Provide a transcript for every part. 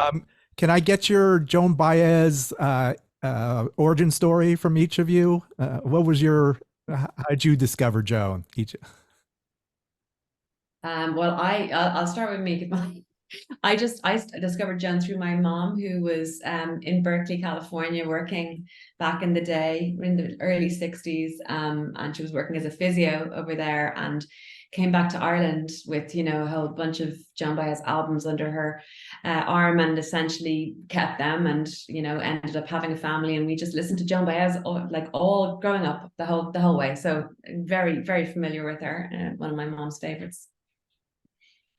Um, can I get your Joan Baez origin story from each of you? What was your, how did you discover Joan? Each. Well, I'll start with me. Discovered Jen through my mom, who was in Berkeley, California, working back in the day in the early 60s. And she was working as a physio over there and came back to Ireland with, a whole bunch of Joan Baez albums under her arm and essentially kept them and, ended up having a family. And we just listened to Joan Baez all growing up the whole way. So very, very familiar with her. One of my mom's favorites.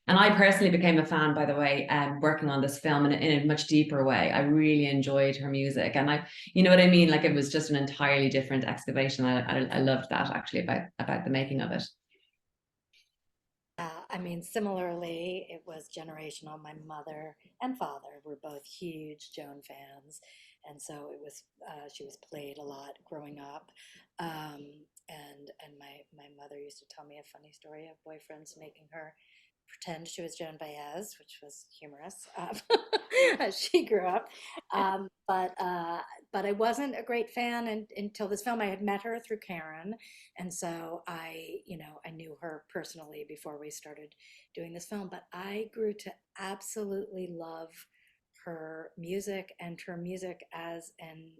And I personally became a fan, by the way, working on this film in a much deeper way. I really enjoyed her music, and you know what I mean. Like it was just an entirely different excavation. I loved that actually about the making of it. I mean, similarly, it was generational. My mother and father were both huge Joan fans, and so it was she was played a lot growing up. And my mother used to tell me a funny story of boyfriends making her pretend she was Joan Baez, which was humorous as she grew up. Um, but uh, but I wasn't a great fan until this film. I had met her through Karen, and so I knew her personally before we started doing this film. But I grew to absolutely love her music and her music as an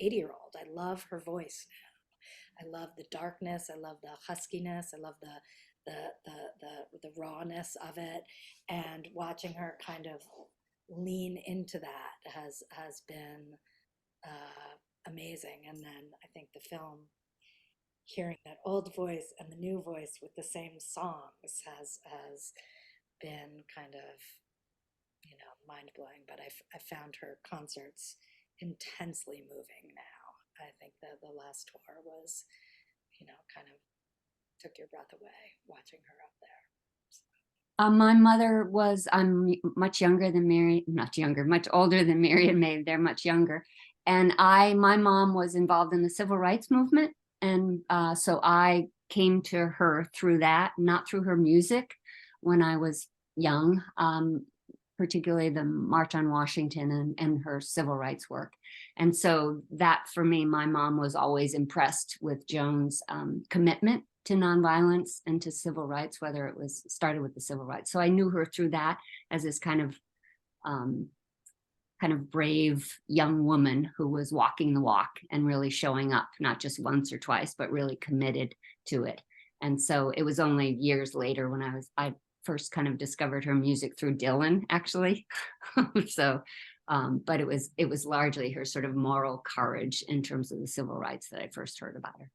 80-year-old. I love her voice now. I love the darkness. I love the huskiness. I love the rawness of it, and watching her kind of lean into that has been amazing. And then I think the film, hearing that old voice and the new voice with the same songs has been kind of mind blowing. But I found her concerts intensely moving now. I think that the last tour was kind of took your breath away watching her up there. My mother was, I'm much younger than Mary, not younger, much older than Mary and Maeve. They're much younger. And my mom was involved in the civil rights movement. And so I came to her through that, not through her music when I was young, particularly the March on Washington and her civil rights work. And so that for me, my mom was always impressed with Joan's commitment to nonviolence and to civil rights, whether it was started with the civil rights. So I knew her through that as this kind of brave young woman who was walking the walk and really showing up, not just once or twice, but really committed to it. And so it was only years later when I first kind of discovered her music through Dylan, actually. So, but it was largely her sort of moral courage in terms of the civil rights that I first heard about her.